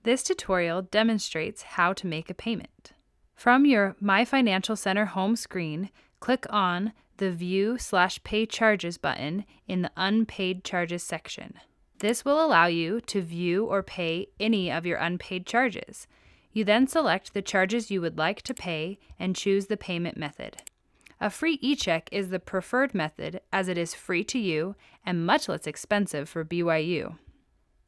This tutorial demonstrates how to make a payment. From your My Financial Center home screen, click on the View/Pay Charges button in the Unpaid Charges section. This will allow you to view or pay any of your unpaid charges. You then select the charges you would like to pay and choose the payment method. A free e-check is the preferred method as it is free to you and much less expensive for BYU.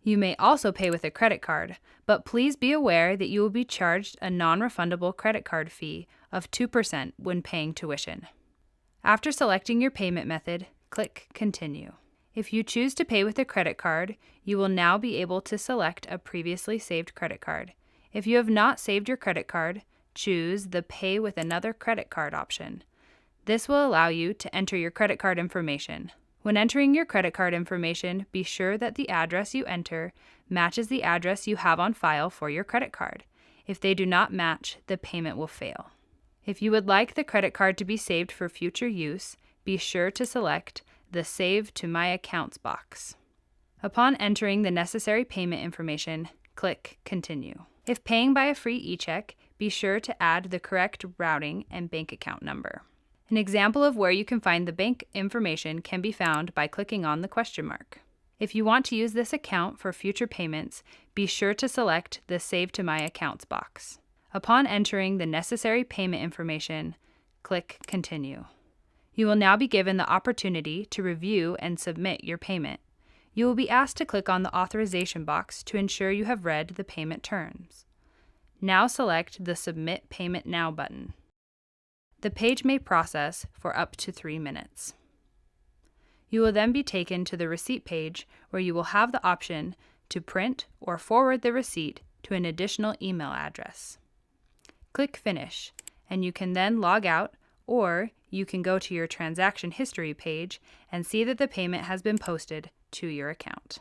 You may also pay with a credit card, but please be aware that you will be charged a non-refundable credit card fee of 2% when paying tuition. After selecting your payment method, click Continue. If you choose to pay with a credit card, you will now be able to select a previously saved credit card. If you have not saved your credit card, choose the Pay with Another Credit Card option. This will allow you to enter your credit card information. When entering your credit card information, be sure that the address you enter matches the address you have on file for your credit card. If they do not match, the payment will fail. If you would like the credit card to be saved for future use, be sure to select the Save to My Accounts box. Upon entering the necessary payment information, click Continue. If paying by a free e-check, be sure to add the correct routing and bank account number. An example of where you can find the bank information can be found by clicking on the question mark. If you want to use this account for future payments, be sure to select the Save to My Accounts box. Upon entering the necessary payment information, click Continue. You will now be given the opportunity to review and submit your payment. You will be asked to click on the authorization box to ensure you have read the payment terms. Now select the Submit Payment Now button. The page may process for up to 3 minutes. You will then be taken to the receipt page where you will have the option to print or forward the receipt to an additional email address. Click Finish, and you can then log out, or you can go to your transaction history page and see that the payment has been posted to your account.